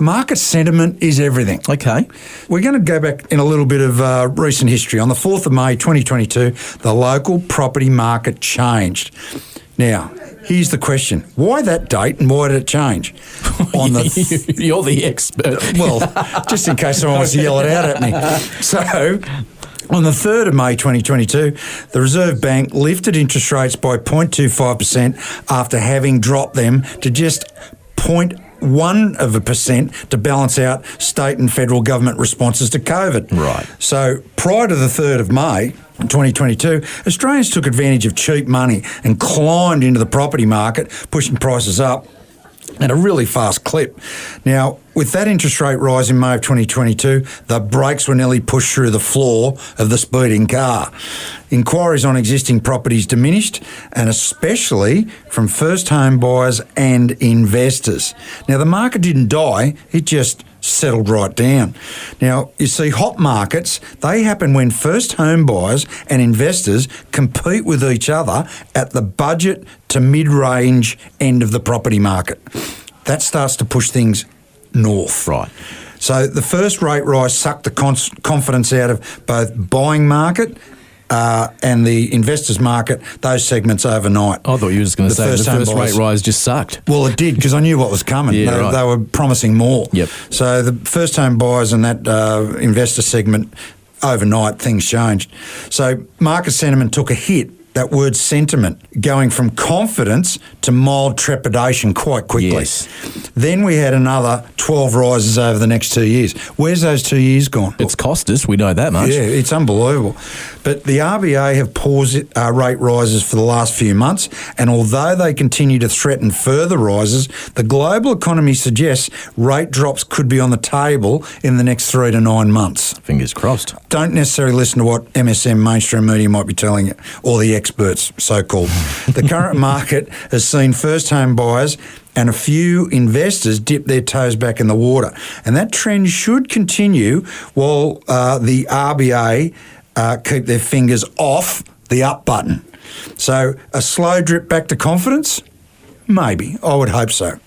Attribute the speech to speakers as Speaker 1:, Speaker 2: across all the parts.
Speaker 1: Market sentiment is everything.
Speaker 2: Okay.
Speaker 1: We're going to go back in a little bit of recent history. On the 4th of May 2022, the local property market changed. Now, here's the question. Why that date and why did it change?
Speaker 2: You're the expert.
Speaker 1: Well, just in case someone wants to yell it out at me. So, on the 3rd of May 2022, the Reserve Bank lifted interest rates by 0.25% after having dropped them to just 0.1% to balance out state and federal government responses to COVID.
Speaker 2: Right.
Speaker 1: So prior to the 3rd of May 2022, Australians took advantage of cheap money and climbed into the property market, pushing prices up at a really fast clip. Now, with that interest rate rise in May of 2022, the brakes were nearly pushed through the floor of the speeding car. Inquiries on existing properties diminished, and especially from first home buyers and investors. Now, the market didn't die, it just settled right down. Now, you see, hot markets, they happen when first home buyers and investors compete with each other at the budget to mid-range end of the property market. That starts to push things north.
Speaker 2: Right.
Speaker 1: So the first rate rise sucked the confidence out of both buying market and the investors market, those segments overnight.
Speaker 2: I thought you were just going to say the first rate rise just sucked.
Speaker 1: Well, it did, because I knew what was coming.
Speaker 2: Yeah,
Speaker 1: they were promising more.
Speaker 2: Yep.
Speaker 1: So the first home buyers and that investor segment, overnight things changed. So market sentiment took a hit. That word sentiment, going from confidence to mild trepidation quite quickly.
Speaker 2: Yes.
Speaker 1: Then we had another 12 rises over the next 2 years. Where's those 2 years gone?
Speaker 2: It's cost us, we know that much.
Speaker 1: Yeah, it's unbelievable. But the RBA have paused rate rises for the last few months, and although they continue to threaten further rises, the global economy suggests rate drops could be on the table in the next 3 to 9 months.
Speaker 2: Fingers crossed.
Speaker 1: Don't necessarily listen to what MSM mainstream media might be telling you, or the experts, so-called. The current market has seen first home buyers and a few investors dip their toes back in the water. And that trend should continue while the RBA keep their fingers off the up button. So a slow drip back to confidence? Maybe. I would hope so.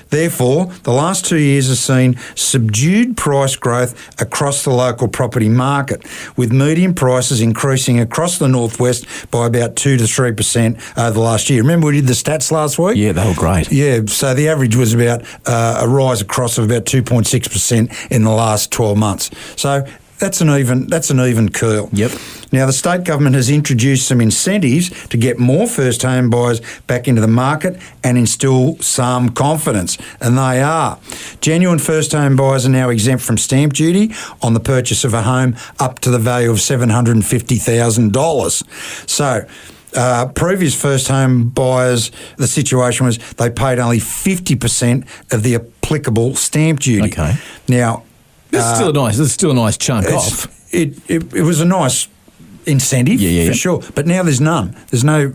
Speaker 1: Therefore, the last 2 years have seen subdued price growth across the local property market, with median prices increasing across the northwest by about 2 to 3% over the last year. Remember we did the stats last week?
Speaker 2: Yeah, they were great.
Speaker 1: Yeah, so the average was about a rise across of about 2.6% in the last 12 months. So that's an even keel.
Speaker 2: Yep.
Speaker 1: Now, the state government has introduced some incentives to get more first home buyers back into the market and instill some confidence, and they are. Genuine first home buyers are now exempt from stamp duty on the purchase of a home up to the value of $750,000. So, previous first home buyers, the situation was they paid only 50% of the applicable stamp duty.
Speaker 2: Okay.
Speaker 1: Now,
Speaker 2: This is still a nice chunk off.
Speaker 1: It was a nice incentive, for sure, but now there's none. There's no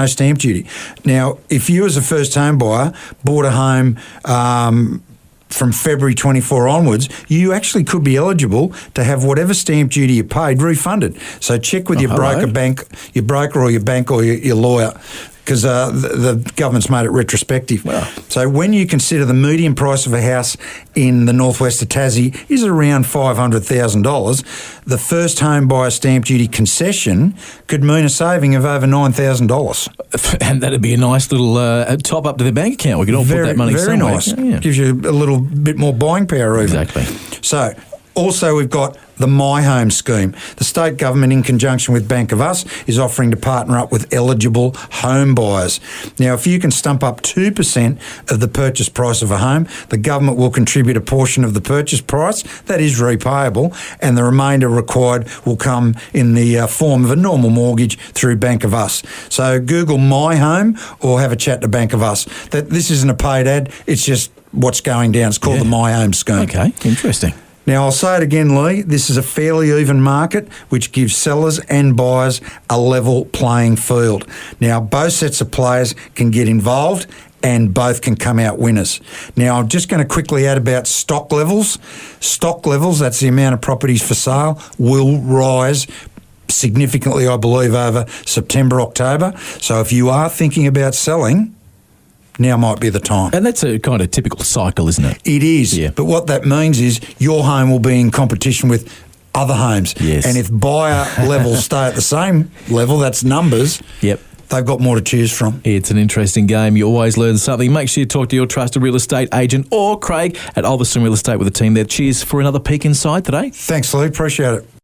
Speaker 1: stamp duty. Now, if you as a first home buyer bought a home from February 24 onwards, you actually could be eligible to have whatever stamp duty you paid refunded. So check with your broker or your bank or your lawyer, because the government's made it retrospective.
Speaker 2: Wow.
Speaker 1: So when you consider the median price of a house in the northwest of Tassie is around $500,000, the first home buyer stamp duty concession could mean a saving of over $9,000.
Speaker 2: And that'd be a nice little top up to the bank account. We could all put that money
Speaker 1: very
Speaker 2: somewhere.
Speaker 1: Nice.
Speaker 2: Yeah.
Speaker 1: Gives you a little bit more buying power even.
Speaker 2: Exactly.
Speaker 1: So also we've got the My Home scheme. The state government, in conjunction with Bank of Us, is offering to partner up with eligible home buyers. Now, if you can stump up 2% of the purchase price of a home, the government will contribute a portion of the purchase price that is repayable, and the remainder required will come in the form of a normal mortgage through Bank of Us. So Google My Home or have a chat to Bank of Us. This isn't a paid ad, it's just what's going down. It's called the My Home scheme.
Speaker 2: Okay, interesting.
Speaker 1: Now, I'll say it again, Lee, this is a fairly even market which gives sellers and buyers a level playing field. Now, both sets of players can get involved and both can come out winners. Now, I'm just going to quickly add about stock levels. Stock levels, that's the amount of properties for sale, will rise significantly, I believe, over September, October. So if you are thinking about selling, now might be the time.
Speaker 2: And that's a kind of typical cycle, isn't it?
Speaker 1: It is.
Speaker 2: Yeah.
Speaker 1: But what that means is your home will be in competition with other homes.
Speaker 2: Yes.
Speaker 1: And if buyer levels stay at the same level, that's numbers.
Speaker 2: Yep.
Speaker 1: They've got more to choose from.
Speaker 2: It's an interesting game. You always learn something. Make sure you talk to your trusted real estate agent or Craig at Ulverstone Real Estate with the team there. Cheers for another peek inside today.
Speaker 1: Thanks, Lou. Appreciate it.